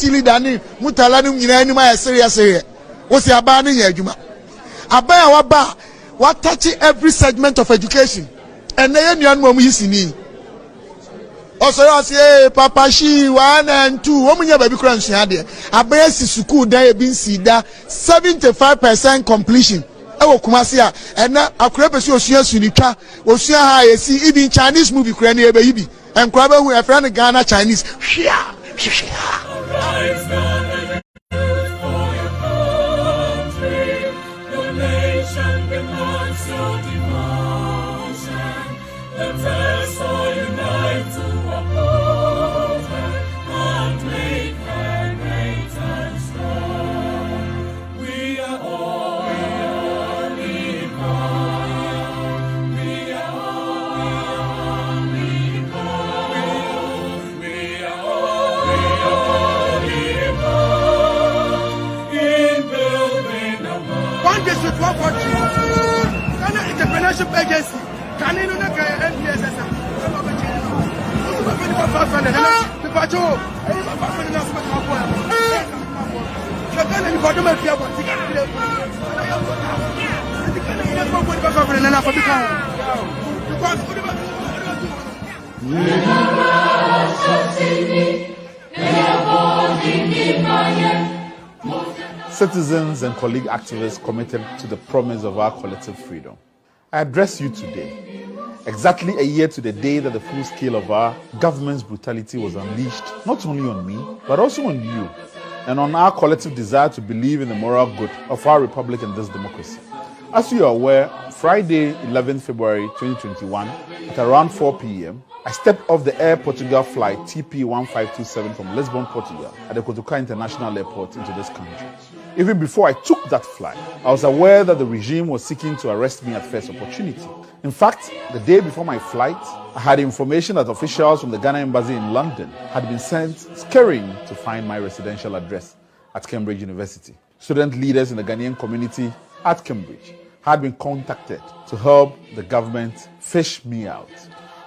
community leader ni mutala no nyina anim aye serious wo se aba no nya adwuma aba ya waba what touch every segment of education and na ye nuan mo yisini also you say papa she 1 and 2 wo munya ba bi kura nsua de aba ya si school dan e bi nsida 75% completion ewo kumasi a ena akura pesi osua sunitwa osua ha yesi even Chinese movie kura na ebe yibi enkura ba hu e friend Ghana Chinese Agency. Can you not get NPSS? Citizens and colleague activists committed to the promise of our collective freedom. I address you today, exactly a year to the day that the full scale of our government's brutality was unleashed, not only on me, but also on you, and on our collective desire to believe in the moral good of our republic and this democracy. As you are aware, Friday, 11th February 2021, at around 4 p.m., I stepped off the Air Portugal flight TP1527 from Lisbon, Portugal, at the Kotoka International Airport into this country. Even before I took that flight, I was aware that the regime was seeking to arrest me at first opportunity. In fact, the day before my flight, I had information that officials from the Ghanaian embassy in London had been sent scurrying to find my residential address at Cambridge University. Student leaders in the Ghanaian community at Cambridge had been contacted to help the government fish me out.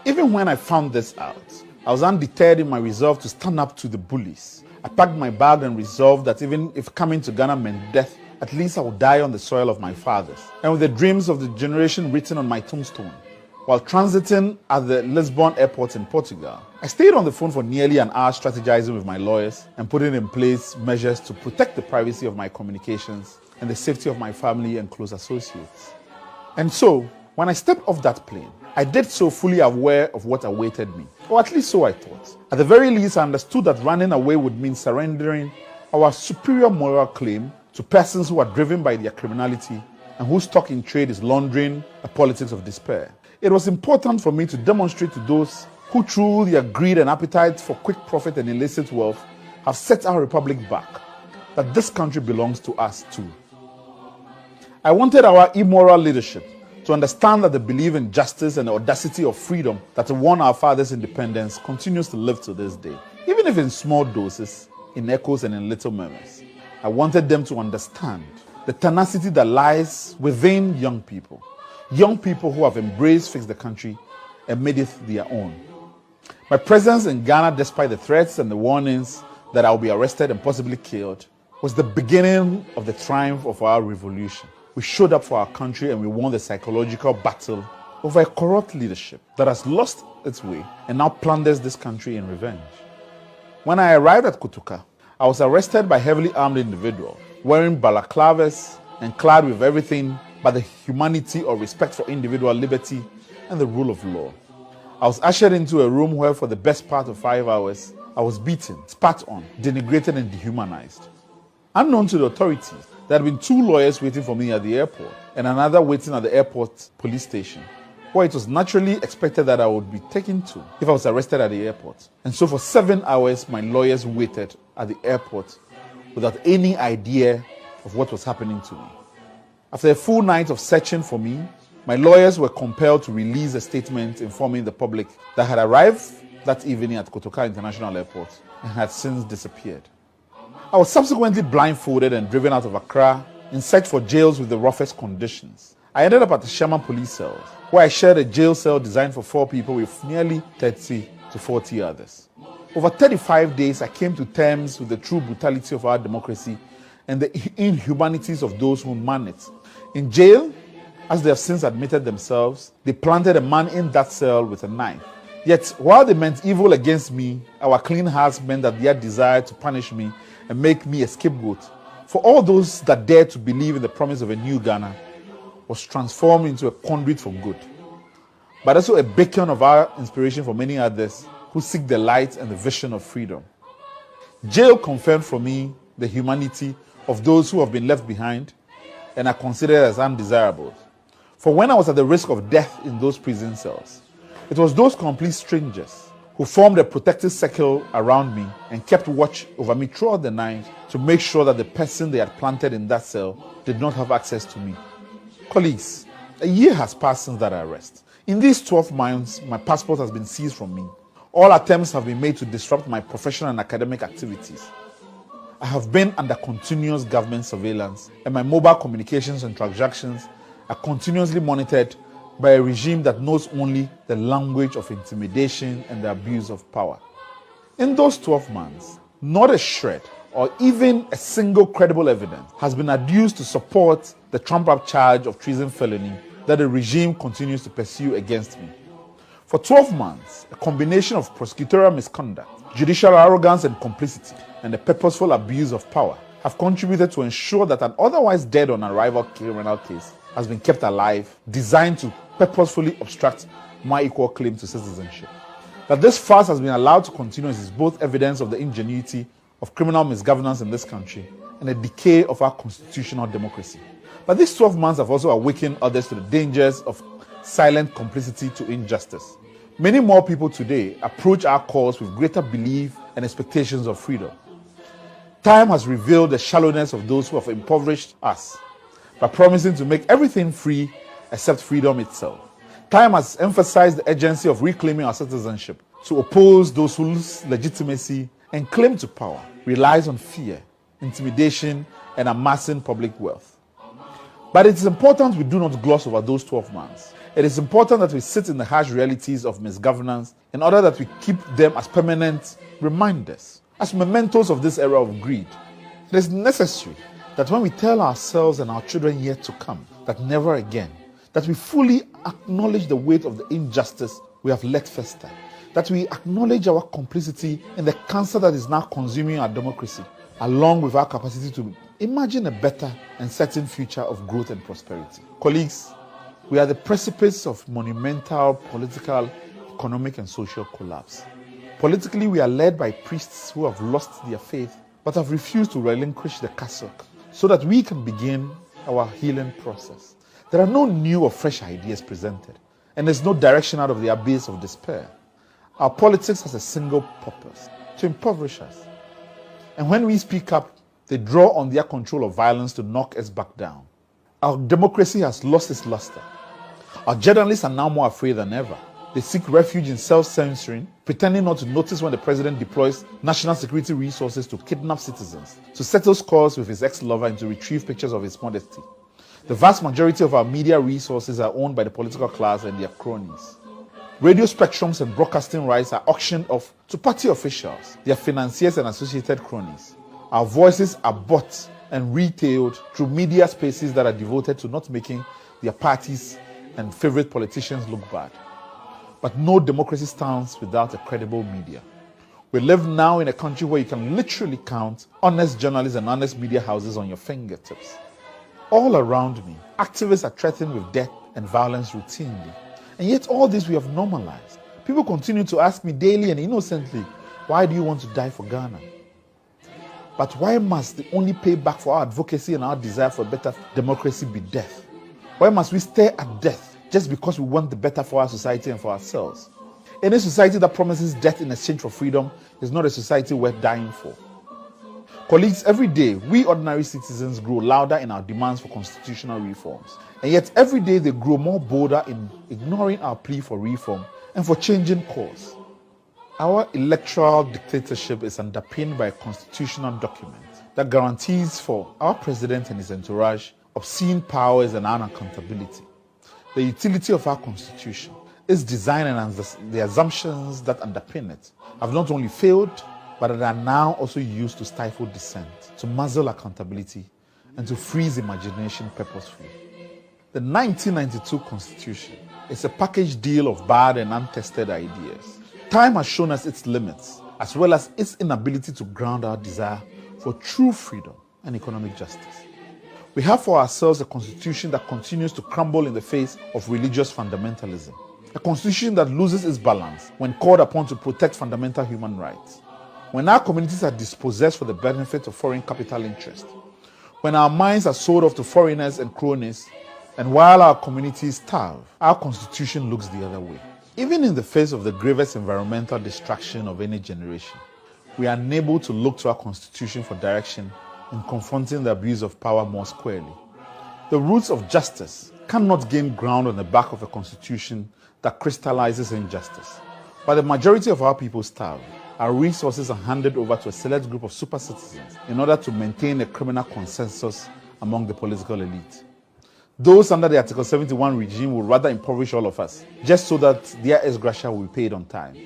Even when I found this out, I was undeterred in my resolve to stand up to the bullies. I packed my bag and resolved that even if coming to Ghana meant death, at least I would die on the soil of my fathers, and with the dreams of the generation written on my tombstone. While transiting at the Lisbon airport in Portugal, I stayed on the phone for nearly an hour strategizing with my lawyers and putting in place measures to protect the privacy of my communications and the safety of my family and close associates. And so, when I stepped off that plane, I did so fully aware of what awaited me, or at least so I thought. At the very least, I understood that running away would mean surrendering our superior moral claim to persons who are driven by their criminality and whose stock in trade is laundering a politics of despair. It was important for me to demonstrate to those who, through their greed and appetite for quick profit and illicit wealth, have set our republic back, that this country belongs to us too. I wanted our immoral leadership to understand that the belief in justice and the audacity of freedom that won our fathers' independence continues to live to this day, even if in small doses, in echoes and in little murmurs. I wanted them to understand the tenacity that lies within young people who have embraced Fix the Country and made it their own. My presence in Ghana, despite the threats and the warnings that I will be arrested and possibly killed, was the beginning of the triumph of our revolution. We showed up for our country and we won the psychological battle over a corrupt leadership that has lost its way and now plunders this country in revenge. When I arrived at Kotoka, I was arrested by heavily armed individuals wearing balaclavas and clad with everything but the humanity or respect for individual liberty and the rule of law. I was ushered into a room where for the best part of 5 hours, I was beaten, spat on, denigrated and dehumanized. Unknown to the authorities, there had been 2 lawyers waiting for me at the airport and another waiting at the airport police station, where it was naturally expected that I would be taken to if I was arrested at the airport. And so for 7 hours, my lawyers waited at the airport without any idea of what was happening to me. After a full night of searching for me, my lawyers were compelled to release a statement informing the public that I had arrived that evening at Kotoka International Airport and had since disappeared. I was subsequently blindfolded and driven out of Accra in search for jails with the roughest conditions. I ended up at the Sherman police cells, where I shared a jail cell designed for 4 people with nearly 30 to 40 others. Over 35 days, I came to terms with the true brutality of our democracy and the inhumanities of those who man it. In jail, as they have since admitted themselves, they planted a man in that cell with a knife. Yet, while they meant evil against me, our clean hearts meant that their desire to punish me and make me a scapegoat for all those that dared to believe in the promise of a new Ghana was transformed into a conduit for good, but also a beacon of our inspiration for many others who seek the light and the vision of freedom. Jail confirmed for me the humanity of those who have been left behind and are considered as undesirable. For when I was at the risk of death in those prison cells, it was those complete strangers who formed a protective circle around me and kept watch over me throughout the night to make sure that the person they had planted in that cell did not have access to me. Colleagues, a year has passed since that arrest. In these 12 months, my passport has been seized from me. All attempts have been made to disrupt my professional and academic activities. I have been under continuous government surveillance, and my mobile communications and transactions are continuously monitored by a regime that knows only the language of intimidation and the abuse of power. In those 12 months, not a shred or even a single credible evidence has been adduced to support the trumped-up charge of treason felony that the regime continues to pursue against me. For 12 months, a combination of prosecutorial misconduct, judicial arrogance and complicity, and the purposeful abuse of power have contributed to ensure that an otherwise dead on arrival criminal case has been kept alive, designed to purposefully obstruct my equal claim to citizenship. That this farce has been allowed to continue is both evidence of the ingenuity of criminal misgovernance in this country and a decay of our constitutional democracy. But these 12 months have also awakened others to the dangers of silent complicity to injustice. Many more people today approach our cause with greater belief and expectations of freedom. Time has revealed the shallowness of those who have impoverished us by promising to make everything free except freedom itself. Time has emphasized the urgency of reclaiming our citizenship to oppose those whose legitimacy and claim to power relies on fear, intimidation, and amassing public wealth. But it is important we do not gloss over those 12 months. It is important that we sit in the harsh realities of misgovernance in order that we keep them as permanent reminders, as mementos of this era of greed. It is necessary that when we tell ourselves and our children yet to come that never again, that we fully acknowledge the weight of the injustice we have let fester, that we acknowledge our complicity in the cancer that is now consuming our democracy, along with our capacity to imagine a better and certain future of growth and prosperity. Colleagues, we are at the precipice of monumental political, economic, and social collapse. Politically, we are led by priests who have lost their faith but have refused to relinquish the cassock so that we can begin our healing process. There are no new or fresh ideas presented, and there's no direction out of the abyss of despair. Our politics has a single purpose: to impoverish us. And when we speak up, they draw on their control of violence to knock us back down. Our democracy has lost its luster. Our journalists are now more afraid than ever. They seek refuge in self-censoring, pretending not to notice when the president deploys national security resources to kidnap citizens, to settle scores with his ex-lover, and to retrieve pictures of his modesty. The vast majority of our media resources are owned by the political class and their cronies. Radio spectrums and broadcasting rights are auctioned off to party officials, their financiers and associated cronies. Our voices are bought and retailed through media spaces that are devoted to not making their parties and favorite politicians look bad. But no democracy stands without a credible media. We live now in a country where you can literally count honest journalists and honest media houses on your fingertips. All around me, activists are threatened with death and violence routinely. And yet all this we have normalized. People continue to ask me daily and innocently, why do you want to die for Ghana? But why must the only payback for our advocacy and our desire for a better democracy be death? Why must we stare at death just because we want the better for our society and for ourselves? Any society that promises death in exchange for freedom is not a society worth dying for. Colleagues, every day, we ordinary citizens grow louder in our demands for constitutional reforms. And yet every day they grow more bolder in ignoring our plea for reform and for changing course. Our electoral dictatorship is underpinned by a constitutional document that guarantees for our president and his entourage obscene powers and unaccountability. The utility of our constitution its design and the assumptions that underpin it have not only failed, but are now also used to stifle dissent, to muzzle accountability, and to freeze imagination purposefully. The 1992 Constitution is a package deal of bad and untested ideas. Time has shown us its limits, as well as its inability to ground our desire for true freedom and economic justice. We have for ourselves a constitution that continues to crumble in the face of religious fundamentalism. A constitution that loses its balance when called upon to protect fundamental human rights. When our communities are dispossessed for the benefit of foreign capital interest. When our minds are sold off to foreigners and cronies, and while our communities starve, our constitution looks the other way. Even in the face of the gravest environmental distraction of any generation, we are unable to look to our constitution for direction in confronting the abuse of power more squarely. The roots of justice cannot gain ground on the back of a constitution that crystallizes injustice. While the majority of our people starve, our resources are handed over to a select group of super citizens in order to maintain a criminal consensus among the political elite. Those under the Article 71 regime would rather impoverish all of us, just so that their ex gratia will be paid on time.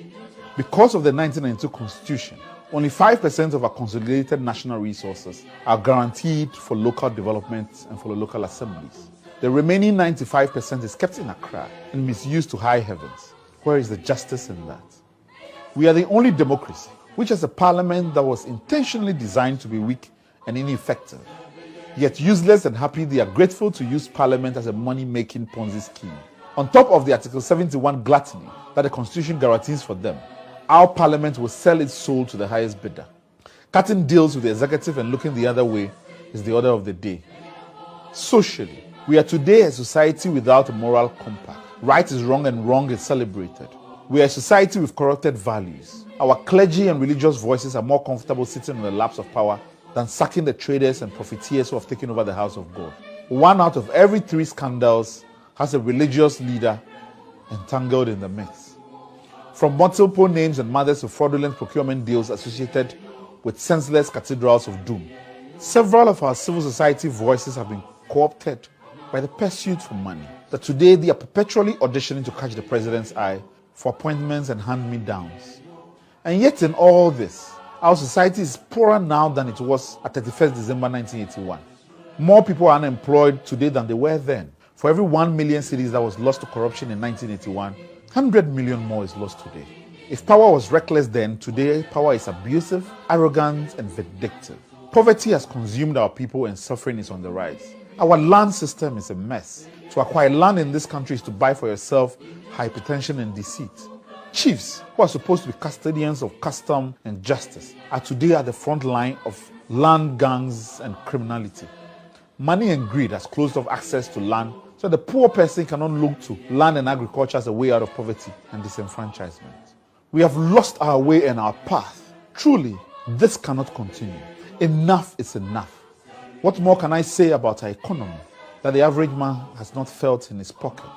Because of the 1992 Constitution, only 5% of our consolidated national resources are guaranteed for local development and for the local assemblies. The remaining 95% is kept in Accra and misused to high heavens. Where is the justice in that? We are the only democracy which has a parliament that was intentionally designed to be weak and ineffective. Yet useless and happy, they are grateful to use parliament as a money-making Ponzi scheme. On top of the Article 71 gluttony that the Constitution guarantees for them, our parliament will sell its soul to the highest bidder. Cutting deals with the executive and looking the other way is the order of the day. Socially, we are today a society without a moral compass. Right is wrong and wrong is celebrated. We are a society with corrupted values. Our clergy and religious voices are more comfortable sitting on the laps of power than sacking the traders and profiteers who have taken over the house of God. 1 out of every 3 scandals has a religious leader entangled in the mix. From multiple names and mothers to fraudulent procurement deals associated with senseless cathedrals of doom. Several of our civil society voices have been co-opted by the pursuit for money. That today they are perpetually auditioning to catch the president's eye for appointments and hand-me-downs. And yet in all this, our society is poorer now than it was at 31st December 1981. More people are unemployed today than they were then. For every 1 million cedis that was lost to corruption in 1981, 100 million more is lost today. If power was reckless then, today power is abusive, arrogant, and vindictive. Poverty has consumed our people and suffering is on the rise. Our land system is a mess. To acquire land in this country is to buy for yourself hypertension and deceit. Chiefs, who are supposed to be custodians of custom and justice, are today at the front line of land gangs and criminality. Money and greed has closed off access to land, so the poor person cannot look to land and agriculture as a way out of poverty and disenfranchisement. We have lost our way and our path. Truly, this cannot continue. Enough is enough. What more can I say about our economy that the average man has not felt in his pocket?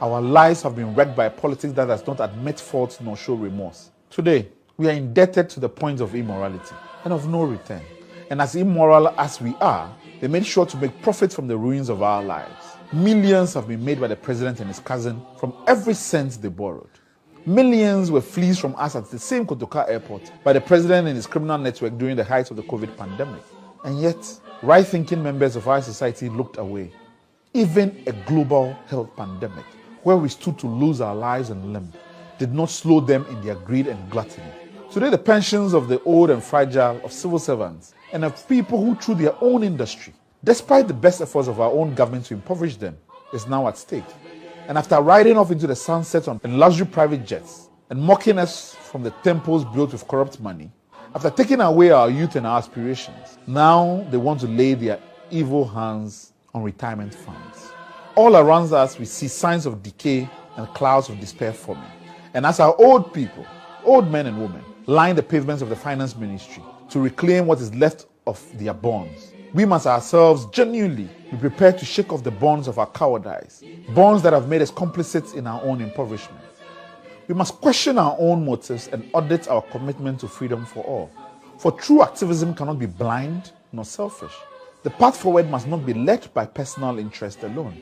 Our lives have been wrecked by a politics that does not admit fault nor show remorse. Today, we are indebted to the point of immorality and of no return. And as immoral as we are, they made sure to make profit from the ruins of our lives. Millions have been made by the president and his cousin from every cent they borrowed. Millions were fleeced from us at the same Kotoka airport by the president and his criminal network during the height of the COVID pandemic. And yet, right-thinking members of our society looked away. Even a global health pandemic, where we stood to lose our lives and limb, did not slow them in their greed and gluttony. Today, the pensions of the old and fragile, of civil servants, and of people who through their own industry, despite the best efforts of our own government to impoverish them, is now at stake. And after riding off into the sunset on luxury private jets and mocking us from the temples built with corrupt money, after taking away our youth and our aspirations, now they want to lay their evil hands on retirement funds. All around us, we see signs of decay and clouds of despair forming. And as our old people, old men and women, line the pavements of the finance ministry to reclaim what is left of their bonds, we must ourselves genuinely be prepared to shake off the bonds of our cowardice, bonds that have made us complicit in our own impoverishment. We must question our own motives and audit our commitment to freedom for all. For true activism cannot be blind nor selfish. The path forward must not be led by personal interest alone.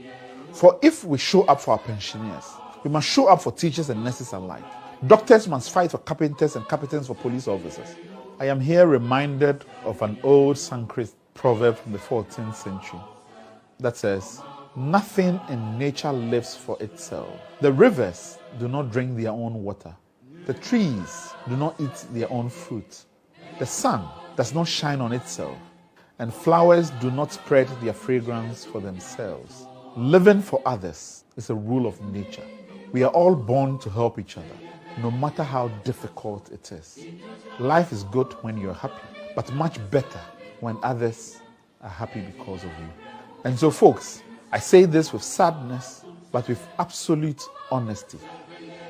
For if we show up for our pensioners, We must show up for teachers and nurses alike. Doctors must fight for carpenters and captains for police officers. I am here reminded of an old Sanskrit proverb from the 14th century that says, "Nothing in nature lives for itself. The rivers do not drink their own water. The trees do not eat their own fruit. The sun does not shine on itself, and flowers do not spread their fragrance for themselves." Living for others is a rule of nature. We are all born to help each other, no matter how difficult it is. Life is good when you're happy, but much better when others are happy because of you. And so, folks, I say this with sadness, but with absolute honesty.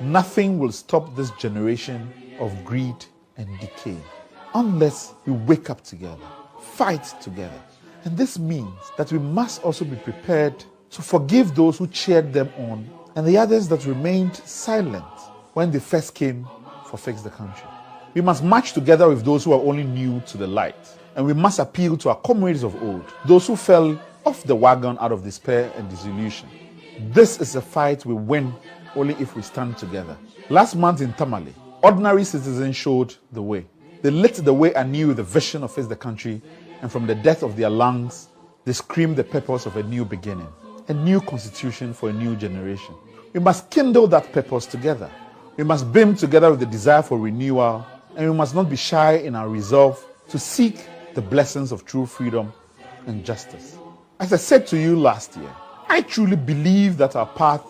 Nothing will stop this generation of greed and decay unless we wake up together, fight together. And this means that we must also be prepared to forgive those who cheered them on and the others that remained silent when they first came for Fix the Country. We must march together with those who are only new to the light. And we must appeal to our comrades of old, those who fell off the wagon out of despair and disillusion. This is a fight we win only if we stand together. Last month in Tamale, ordinary citizens showed the way. They lit the way anew with the vision of Fix the Country, and from the depth of their lungs, they screamed the purpose of a new beginning, a new constitution for a new generation. We must kindle that purpose together. We must beam together with the desire for renewal, and we must not be shy in our resolve to seek the blessings of true freedom and justice. As I said to you last year, I truly believe that our path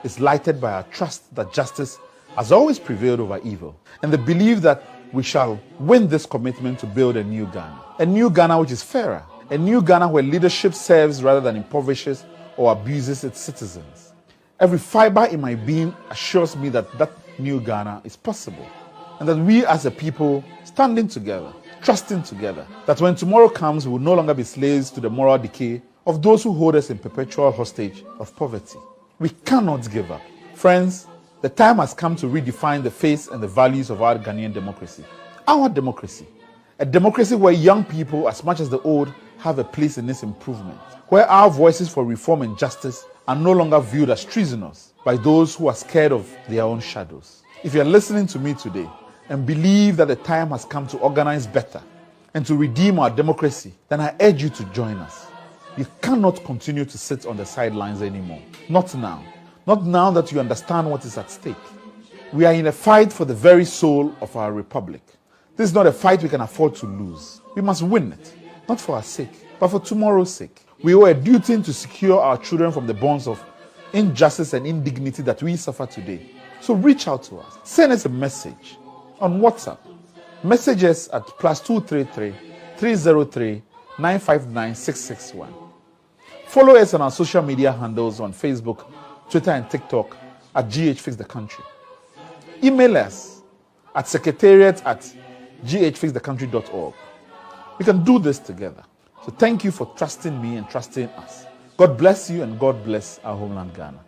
is lighted by our trust that justice has always prevailed over evil, and the belief that we shall win this commitment to build a new Ghana which is fairer, a new Ghana where leadership serves rather than impoverishes or abuses its citizens. Every fiber in my being assures me that that new Ghana is possible, and that we as a people, standing together, trusting together, that when tomorrow comes, we will no longer be slaves to the moral decay of those who hold us in perpetual hostage of poverty. We cannot give up. Friends, the time has come to redefine the face and the values of our Ghanaian democracy. Our democracy. A democracy where young people, as much as the old, have a place in its improvement. Where our voices for reform and justice are no longer viewed as treasonous by those who are scared of their own shadows. If you are listening to me today and believe that the time has come to organize better and to redeem our democracy, then I urge you to join us. You cannot continue to sit on the sidelines anymore. Not now. Not now that you understand what is at stake. We are in a fight for the very soul of our republic. This is not a fight we can afford to lose. We must win it, not for our sake, but for tomorrow's sake. We owe a duty to secure our children from the bonds of injustice and indignity that we suffer today. So reach out to us. Send us a message on WhatsApp. Message us at +233 303 959 661. Follow us on our social media handles on Facebook, Twitter, and TikTok at GHFixTheCountry. Email us at secretariat@ghfixthecountry.org. We can do this together. So thank you for trusting me and trusting us. God bless you and God bless our homeland Ghana.